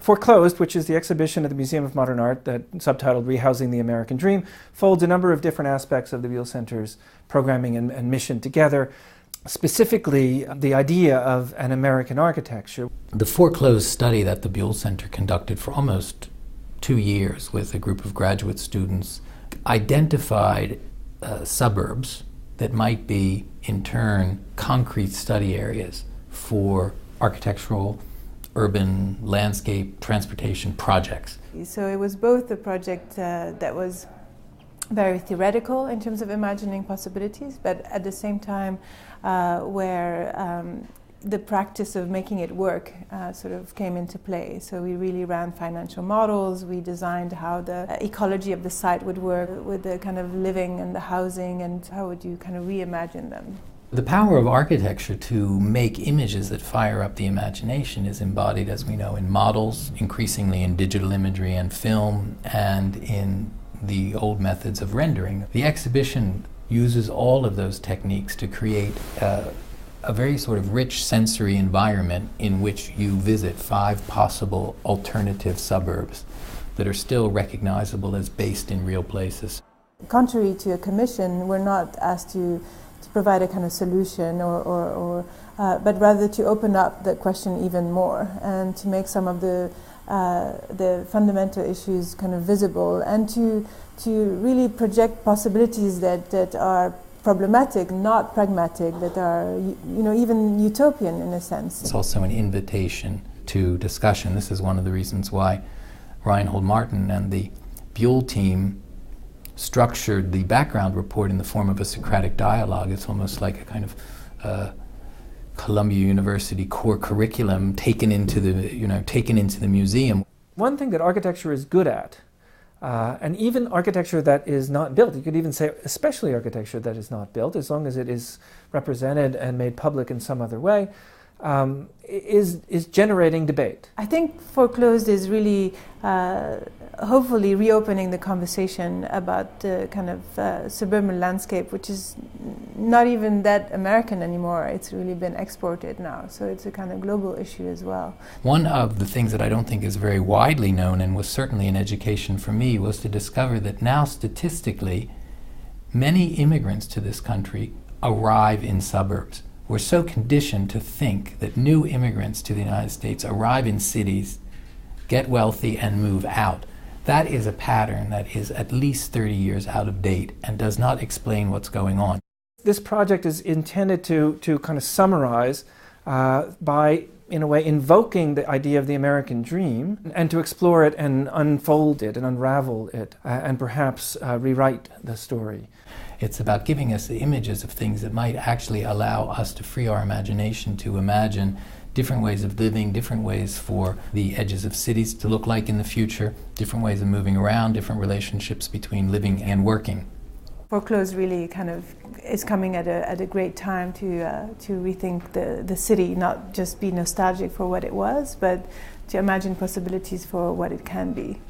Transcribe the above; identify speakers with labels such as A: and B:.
A: Foreclosed, which is the exhibition at the Museum of Modern Art that subtitled Rehousing the American Dream, folds a number of different aspects of the Buell Center's programming and mission together, specifically the idea of an American architecture.
B: The Foreclosed study that the Buell Center conducted for almost 2 years with a group of graduate students identified suburbs that might be, in turn, concrete study areas for architectural, urban, landscape, transportation projects.
C: So it was both a project that was very theoretical in terms of imagining possibilities, but at the same time where the practice of making it work sort of came into play. So we really ran financial models, we designed how the ecology of the site would work with the kind of living and the housing, and how would you kind of reimagine them.
B: The power of architecture to make images that fire up the imagination is embodied, as we know, in models, increasingly in digital imagery and film, and in the old methods of rendering. The exhibition uses all of those techniques to create a very sort of rich sensory environment in which you visit 5 possible alternative suburbs that are still recognizable as based in real places.
C: Contrary to a commission, we're not asked to provide a kind of solution but rather to open up the question even more and to make some of the fundamental issues kind of visible, and to really project possibilities that are problematic, not pragmatic, that are even utopian in a sense.
B: It's also an invitation to discussion. This is one of the reasons why Reinhold Martin and the Buell team structured the background report in the form of a Socratic dialogue. It's almost like a kind of Columbia University core curriculum taken into the museum.
A: One thing that architecture is good at, and even architecture that is not built, you could even say especially architecture that is not built, as long as it is represented and made public in some other way, is generating debate.
C: I think Foreclosed is really hopefully reopening the conversation about the kind of suburban landscape, which is not even that American anymore. It's really been exported now, so it's a kind of global issue as well.
B: One of the things that I don't think is very widely known, and was certainly an education for me, was to discover that now statistically many immigrants to this country arrive in suburbs. We're so conditioned to think that new immigrants to the United States arrive in cities, get wealthy, and move out. That is a pattern that is at least 30 years out of date and does not explain what's going on.
A: This project is intended to kind of summarize by, in a way, invoking the idea of the American dream, and to explore it and unfold it and unravel it, and perhaps rewrite the story.
B: It's about giving us the images of things that might actually allow us to free our imagination to imagine different ways of living, different ways for the edges of cities to look like in the future, different ways of moving around, different relationships between living and working.
C: Foreclosed really kind of is coming at a great time to rethink the city, not just be nostalgic for what it was, but to imagine possibilities for what it can be.